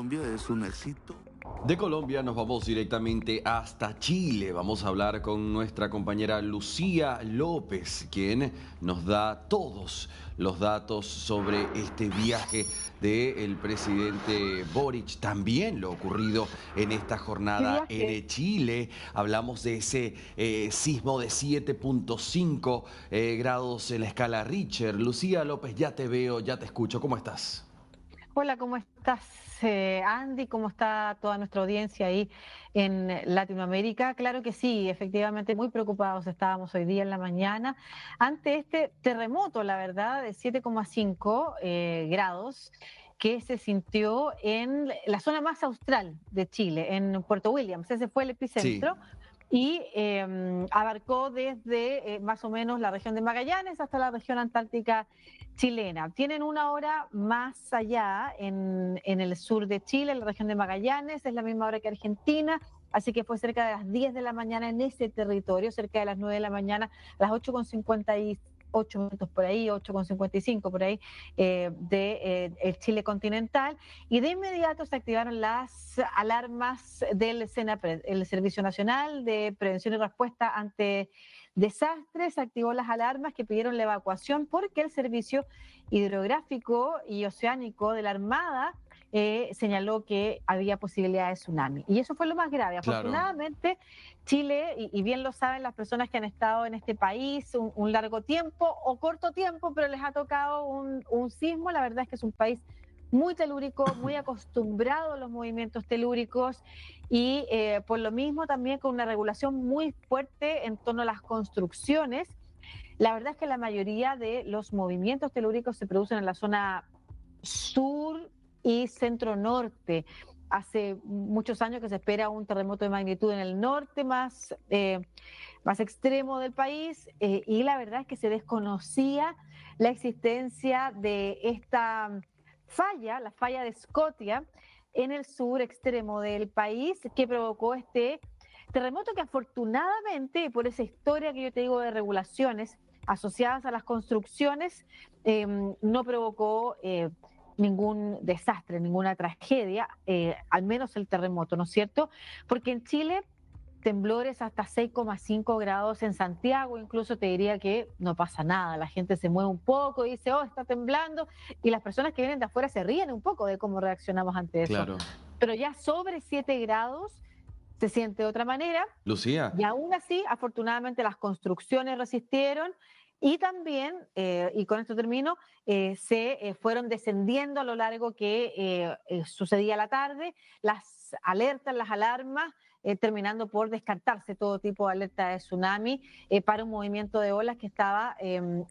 Colombia es un éxito. De Colombia nos vamos directamente hasta Chile. Vamos a hablar con nuestra compañera Lucía López, quien nos da todos los datos sobre este viaje del presidente Boric. También lo ocurrido en esta ¿Qué jornada viaje? en Chile. Hablamos de ese sismo de 7.5 grados en la escala Richter. Lucía López, ya te veo, ya te escucho. ¿Cómo estás? Hola, ¿cómo estás, Andy? ¿Cómo está toda nuestra audiencia ahí en Latinoamérica? Claro que sí, efectivamente, muy preocupados estábamos hoy día en la mañana ante este terremoto, la verdad, de 7,5 grados que se sintió en la zona más austral de Chile, en Puerto Williams. Ese fue el Sí, epicentro. Y abarcó desde más o menos la región de Magallanes hasta la región antártica chilena. Tienen una hora más allá en el sur de Chile, en la región de Magallanes, es la misma hora que Argentina, así que fue cerca de las 10 de la mañana en ese territorio, cerca de las 9 de la mañana, a las 8:58 minutos por ahí, 8:55 por ahí, el Chile continental, y de inmediato se activaron las alarmas del SENAPRED, el Servicio Nacional de Prevención y Respuesta ante Desastres. Activó las alarmas que pidieron la evacuación porque el Servicio Hidrográfico y Oceánico de la Armada señaló que había posibilidad de tsunami. Y eso fue lo más grave. claro. Afortunadamente, Chile, y bien lo saben las personas que han estado en este país un largo tiempo o corto tiempo, pero les ha tocado un sismo. La verdad es que es un país muy telúrico, muy acostumbrado a los movimientos telúricos y por lo mismo también con una regulación muy fuerte en torno a las construcciones. La verdad es que la mayoría de los movimientos telúricos se producen en la zona sur y centro-norte. Hace muchos años que se espera un terremoto de magnitud en el norte más extremo del país, y la verdad es que se desconocía la existencia de esta falla, la falla de Scotia, en el sur extremo del país, que provocó este terremoto que afortunadamente, por esa historia que yo te digo de regulaciones asociadas a las construcciones, no provocó ningún desastre, ninguna tragedia, al menos el terremoto, ¿no es cierto? Porque en Chile temblores hasta 6,5 grados en Santiago, incluso te diría que no pasa nada, la gente se mueve un poco y dice, oh, está temblando, y las personas que vienen de afuera se ríen un poco de cómo reaccionamos ante eso. Claro. Pero ya sobre 7 grados se siente de otra manera, Lucía, y aún así, afortunadamente, las construcciones resistieron y también, y con esto termino, se fueron descendiendo a lo largo que sucedía la tarde, las alertas, las alarmas, terminando por descartarse todo tipo de alerta de tsunami para un movimiento de olas que estaba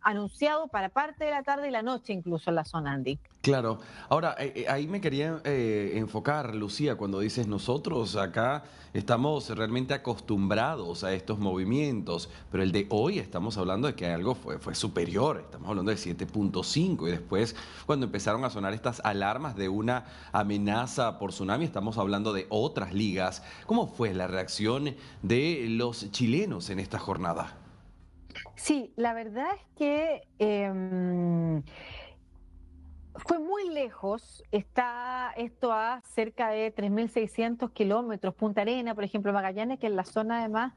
anunciado para parte de la tarde y la noche incluso en la zona Andy. claro. Ahora, ahí me quería enfocar, Lucía, cuando dices nosotros acá estamos realmente acostumbrados a estos movimientos, pero el de hoy estamos hablando de que algo fue superior, estamos hablando de 7.5 y después cuando empezaron a sonar estas alarmas de una amenaza por tsunami, estamos hablando de otras ligas. ¿Cómo fue la reacción de los chilenos en esta jornada? Sí, la verdad es que fue muy lejos, está esto a cerca de 3.600 kilómetros. Punta Arena, por ejemplo, Magallanes, que es la zona además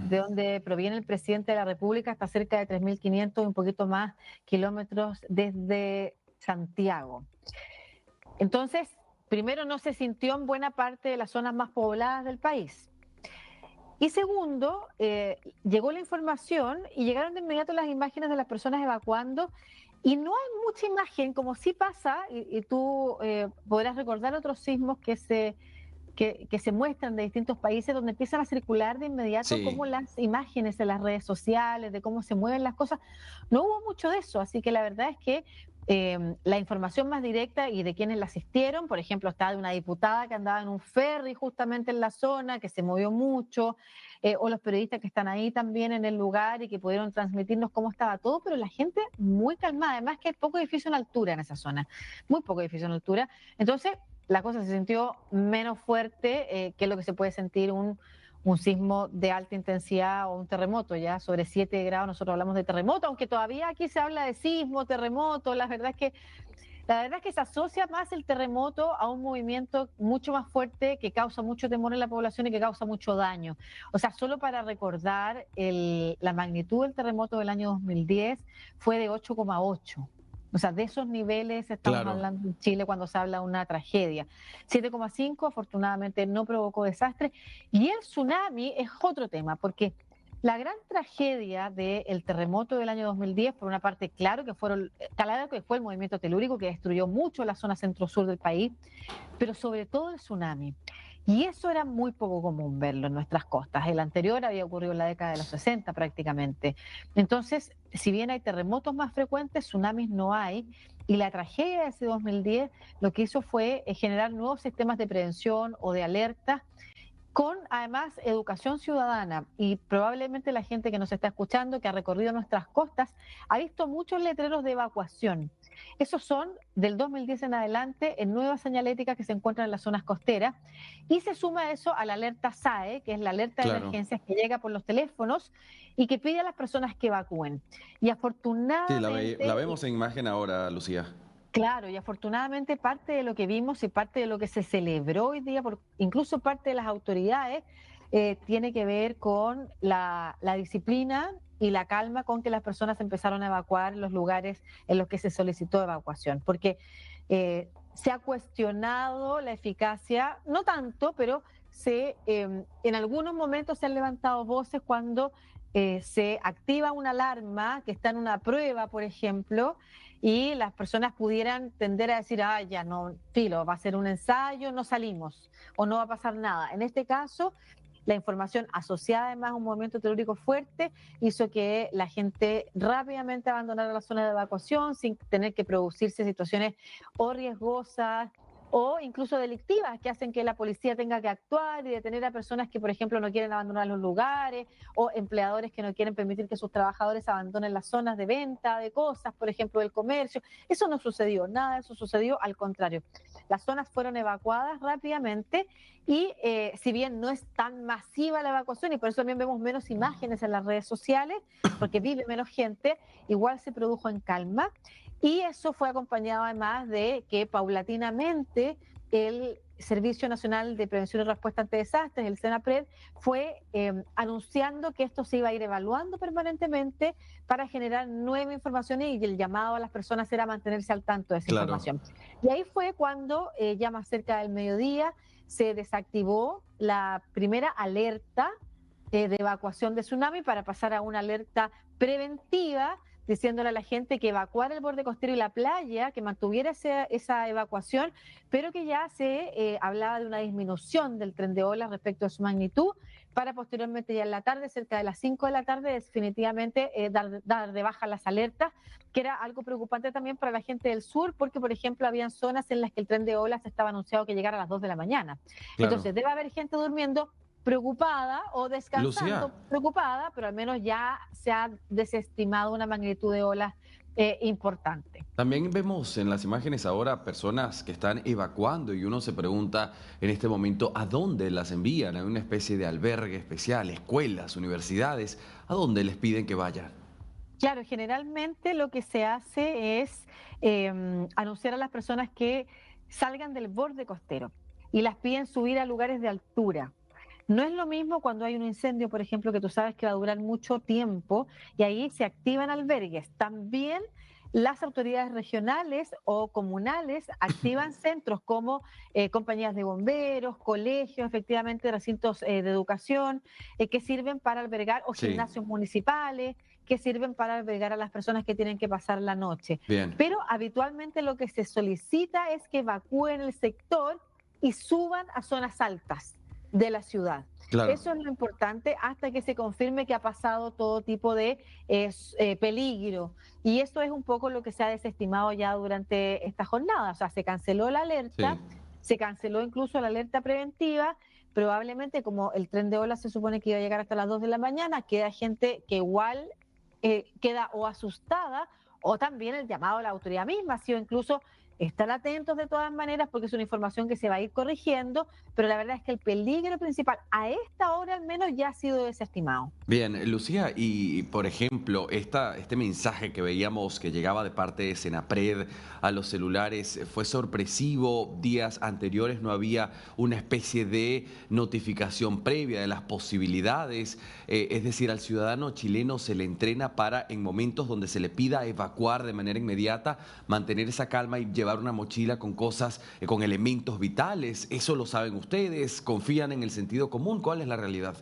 de donde proviene el presidente de la República, está cerca de 3.500 y un poquito más kilómetros desde Santiago. Entonces, primero no se sintió en buena parte de las zonas más pobladas del país. Y segundo, llegó la información y llegaron de inmediato las imágenes de las personas evacuando y no hay mucha imagen, como sí pasa, y tú podrás recordar otros sismos que se muestran de distintos países donde empiezan a circular de inmediato como Sí, las imágenes en las redes sociales, de cómo se mueven las cosas. No hubo mucho de eso, así que la verdad es que la información más directa y de quienes la asistieron, por ejemplo, está de una diputada que andaba en un ferry justamente en la zona, que se movió mucho, o los periodistas que están ahí también en el lugar y que pudieron transmitirnos cómo estaba todo, pero la gente muy calmada, además que hay poco edificio en altura en esa zona, muy poco edificio en altura. Entonces, la cosa se sintió menos fuerte que lo que se puede sentir un sismo de alta intensidad o un terremoto. Ya sobre 7 grados nosotros hablamos de terremoto, aunque todavía aquí se habla de sismo, terremoto. La verdad es que La verdad es que se asocia más el terremoto a un movimiento mucho más fuerte que causa mucho temor en la población y que causa mucho daño. O sea, solo para recordar, la magnitud del terremoto del año 2010 fue de 8,8. O sea, de esos niveles estamos Claro, hablando en Chile cuando se habla de una tragedia. 7,5 afortunadamente no provocó desastre. Y el tsunami es otro tema, porque la gran tragedia del terremoto del año 2010, por una parte, claro que fue el movimiento telúrico que destruyó mucho la zona centro-sur del país, pero sobre todo el tsunami. Y eso era muy poco común verlo en nuestras costas. El anterior había ocurrido en la década de los 60 prácticamente. Entonces, si bien hay terremotos más frecuentes, tsunamis no hay. Y la tragedia de ese 2010 lo que hizo fue generar nuevos sistemas de prevención o de alerta con además educación ciudadana y probablemente la gente que nos está escuchando, que ha recorrido nuestras costas, ha visto muchos letreros de evacuación. Esos son del 2010 en adelante en nuevas señaléticas que se encuentran en las zonas costeras y se suma eso a la alerta SAE, que es la alerta de claro. emergencias que llega por los teléfonos y que pide a las personas que evacúen. Y Sí, la afortunadamente, vemos en imagen ahora, Lucía. claro, y afortunadamente parte de lo que vimos y parte de lo que se celebró hoy día, incluso parte de las autoridades, tiene que ver con la disciplina y la calma con que las personas empezaron a evacuar los lugares en los que se solicitó evacuación, porque se ha cuestionado la eficacia, no tanto, pero en algunos momentos se han levantado voces cuando se activa una alarma que está en una prueba, por ejemplo, y las personas pudieran tender a decir, ah, ya no, filo, va a ser un ensayo, no salimos o no va a pasar nada. En este caso, la información asociada además a un movimiento telúrico fuerte hizo que la gente rápidamente abandonara la zona de evacuación sin tener que producirse situaciones o riesgosas o incluso delictivas que hacen que la policía tenga que actuar y detener a personas que, por ejemplo, no quieren abandonar los lugares o empleadores que no quieren permitir que sus trabajadores abandonen las zonas de venta de cosas, por ejemplo, del comercio. Eso no sucedió, nada de eso sucedió, al contrario. Las zonas fueron evacuadas rápidamente y si bien no es tan masiva la evacuación y por eso también vemos menos imágenes en las redes sociales, porque vive menos gente, igual se produjo en calma. Y eso fue acompañado además de que paulatinamente el Servicio Nacional de Prevención y Respuesta ante Desastres, el SENAPRED, fue anunciando que esto se iba a ir evaluando permanentemente para generar nueva información y el llamado a las personas era mantenerse al tanto de esa Claro. información. Y ahí fue cuando, ya más cerca del mediodía, se desactivó la primera alerta de evacuación de tsunami para pasar a una alerta preventiva diciéndole a la gente que evacuara el borde costero y la playa, que mantuviera esa evacuación, pero que ya se hablaba de una disminución del tren de olas respecto a su magnitud, para posteriormente ya en la tarde, cerca de las 5 de la tarde, definitivamente dar de baja las alertas, que era algo preocupante también para la gente del sur, porque por ejemplo habían zonas en las que el tren de olas estaba anunciado que llegara a las 2 de la mañana. Claro. Entonces debe haber gente durmiendo preocupada o Lucía, descansando preocupada, pero al menos ya se ha desestimado una magnitud de olas importante. también vemos en las imágenes ahora personas que están evacuando y uno se pregunta en este momento a dónde las envían, a una especie de albergue especial, escuelas, universidades, a dónde les piden que vayan. Claro, generalmente lo que se hace es anunciar a las personas que salgan del borde costero y las piden subir a lugares de altura. No es lo mismo cuando hay un incendio, por ejemplo, que tú sabes que va a durar mucho tiempo y ahí se activan albergues. También las autoridades regionales o comunales activan centros como compañías de bomberos, colegios, efectivamente recintos de educación, que sirven para albergar, o Sí, gimnasios municipales, que sirven para albergar a las personas que tienen que pasar la noche. bien, Pero habitualmente lo que se solicita es que evacúen el sector y suban a zonas altas de la ciudad. claro. Eso es lo importante hasta que se confirme que ha pasado todo tipo de peligro. Y eso es un poco lo que se ha desestimado ya durante esta jornada. O sea, se canceló la alerta, Sí, se canceló incluso la alerta preventiva. Probablemente, como el tren de olas se supone que iba a llegar hasta las 2 de la mañana, queda gente que igual queda o asustada o también el llamado a la autoridad misma ha sido incluso estar atentos de todas maneras porque es una información que se va a ir corrigiendo, pero la verdad es que el peligro principal a esta hora al menos ya ha sido desestimado. Bien, Lucía, y por ejemplo, este mensaje que veíamos que llegaba de parte de Senapred a los celulares, ¿fue sorpresivo? Días anteriores no había una especie de notificación previa de las posibilidades, es decir, al ciudadano chileno se le entrena para en momentos donde se le pida evacuar de manera inmediata, mantener esa calma y llevar una mochila con cosas, con elementos vitales. ¿Eso lo saben ustedes? ¿Confían en el sentido común? ¿Cuál es la realidad?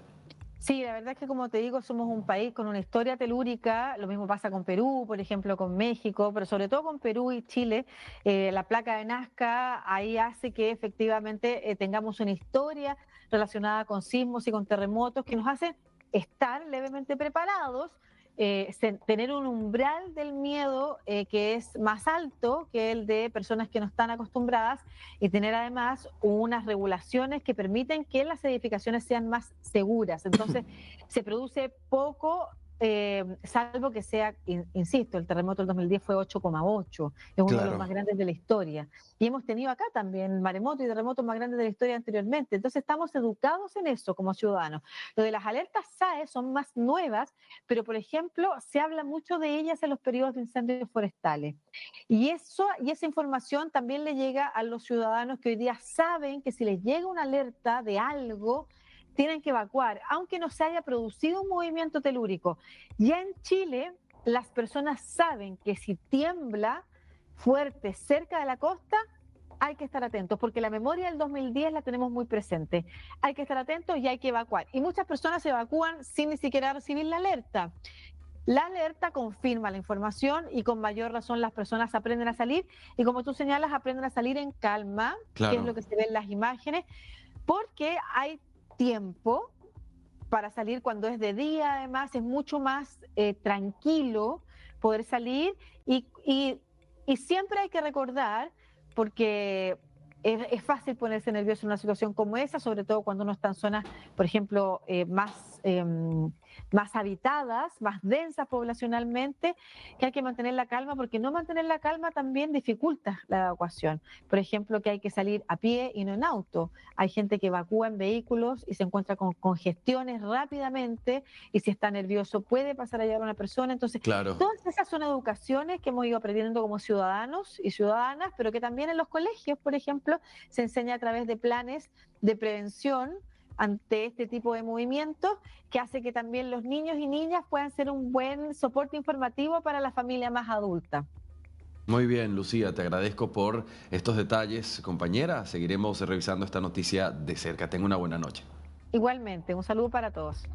Sí, la verdad es que como te digo, somos un país con una historia telúrica, lo mismo pasa con Perú, por ejemplo, con México, pero sobre todo con Perú y Chile. La placa de Nazca ahí hace que efectivamente tengamos una historia relacionada con sismos y con terremotos que nos hacen estar levemente preparados, tener un umbral del miedo que es más alto que el de personas que no están acostumbradas y tener además unas regulaciones que permiten que las edificaciones sean más seguras. Entonces, se produce poco, salvo que sea, insisto, el terremoto del 2010 fue 8,8, es uno de los Claro. más grandes de la historia. Y hemos tenido acá también maremotos y terremotos más grandes de la historia anteriormente. Entonces, estamos educados en eso como ciudadanos. Lo de las alertas SAE son más nuevas, pero por ejemplo, se habla mucho de ellas en los periodos de incendios forestales. Y esa información también le llega a los ciudadanos que hoy día saben que si les llega una alerta de algo, tienen que evacuar, aunque no se haya producido un movimiento telúrico. Ya en Chile, las personas saben que si tiembla fuerte cerca de la costa, hay que estar atentos, porque la memoria del 2010 la tenemos muy presente. Hay que estar atentos y hay que evacuar. Y muchas personas se evacúan sin ni siquiera recibir la alerta. La alerta confirma la información y con mayor razón las personas aprenden a salir y como tú señalas, aprenden a salir en calma, que es Claro. lo que se ve en las imágenes, porque hay tiempo para salir cuando es de día, además es mucho más tranquilo poder salir y siempre hay que recordar, porque es fácil ponerse nervioso en una situación como esa, sobre todo cuando uno está en zonas, por ejemplo, más habitadas, más densas poblacionalmente, que hay que mantener la calma, porque no mantener la calma también dificulta la evacuación. Por ejemplo, que hay que salir a pie y no en auto. Hay gente que evacúa en vehículos y se encuentra con congestiones rápidamente y si está nervioso puede pasar a llevar a una persona. Entonces, Claro. todas esas son educaciones que hemos ido aprendiendo como ciudadanos y ciudadanas, pero que también en los colegios, por ejemplo, se enseña a través de planes de prevención ante este tipo de movimientos, que hace que también los niños y niñas puedan ser un buen soporte informativo para la familia más adulta. Muy bien, Lucía, te agradezco por estos detalles, compañera. Seguiremos revisando esta noticia de cerca. Tenga una buena noche. Igualmente, un saludo para todos.